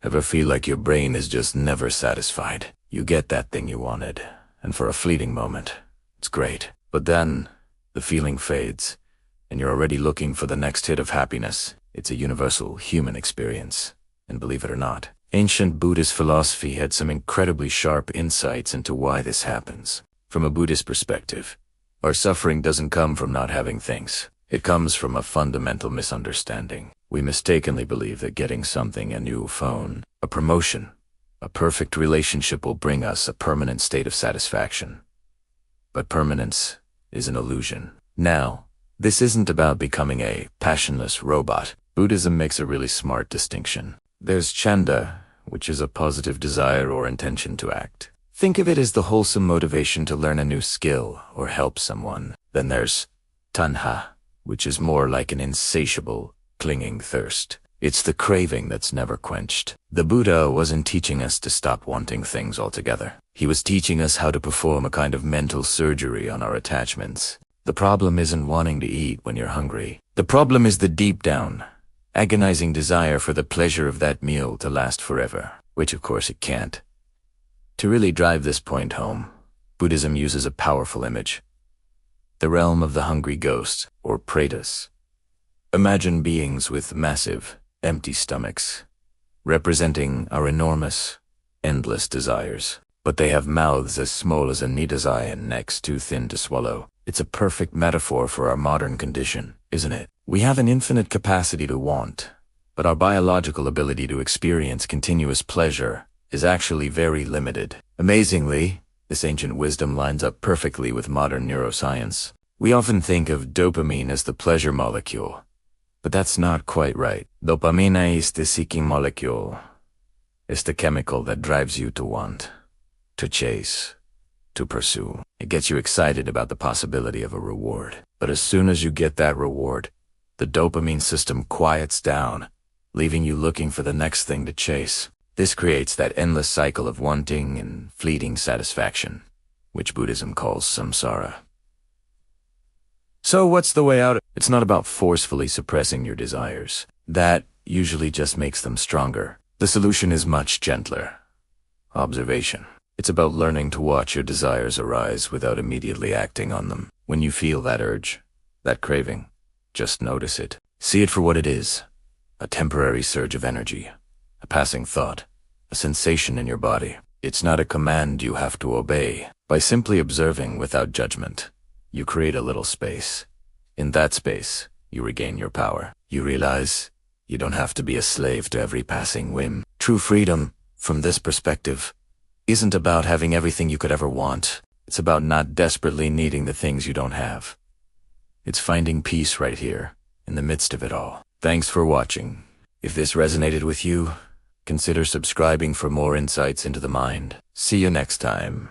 Ever feel like your brain is just never satisfied? You get that thing you wanted, and for a fleeting moment, it's great. But then, the feeling fades, and you're already looking for the next hit of happiness. It's a universal human experience, and believe it or not, ancient Buddhist philosophy had some incredibly sharp insights into why this happens. From a Buddhist perspective, our suffering doesn't come from not having things. It comes from a fundamental misunderstanding. We mistakenly believe that getting something, a new phone, a promotion, a perfect relationship will bring us a permanent state of satisfaction. But permanence is an illusion. Now, this isn't about becoming a passionless robot. Buddhism makes a really smart distinction. There's chanda, which is a positive desire or intention to act. Think of it as the wholesome motivation to learn a new skill or help someone. Then there's tanha, which is more like an insatiable, clinging thirst. It's the craving that's never quenched. The Buddha wasn't teaching us to stop wanting things altogether. He was teaching us how to perform a kind of mental surgery on our attachments. The problem isn't wanting to eat when you're hungry. The problem is the deep down, agonizing desire for the pleasure of that meal to last forever, which of course it can't. To really drive this point home, Buddhism uses a powerful image: the realm of the hungry ghost, or pretas. Imagine beings with massive, empty stomachs, representing our enormous, endless desires. But they have mouths as small as a needle's eye and necks too thin to swallow. It's a perfect metaphor for our modern condition, isn't it? We have an infinite capacity to want, but our biological ability to experience continuous pleasure is actually very limited. Amazingly, this ancient wisdom lines up perfectly with modern neuroscience. We often think of dopamine as the pleasure molecule, but that's not quite right. Dopamina is the seeking molecule. It's the chemical that drives you to want, to chase, to pursue. It gets you excited about the possibility of a reward. But as soon as you get that reward, the dopamine system quiets down, leaving you looking for the next thing to chase. This creates that endless cycle of wanting and fleeting satisfaction, which Buddhism calls samsara. So what's the way out? It's not about forcefully suppressing your desires. That usually just makes them stronger. The solution is much gentler: observation. It's about learning to watch your desires arise without immediately acting on them. When you feel that urge, that craving, just notice it. See it for what it is: a temporary surge of energy, a passing thought, a sensation in your body. It's not a command you have to obey. By simply observing without judgment, you create a little space. In that space, you regain your power. You realize you don't have to be a slave to every passing whim. True freedom, from this perspective, isn't about having everything you could ever want. It's about not desperately needing the things you don't have. It's finding peace right here, in the midst of it all. Thanks for watching. If this resonated with you, consider subscribing for more insights into the mind. See you next time.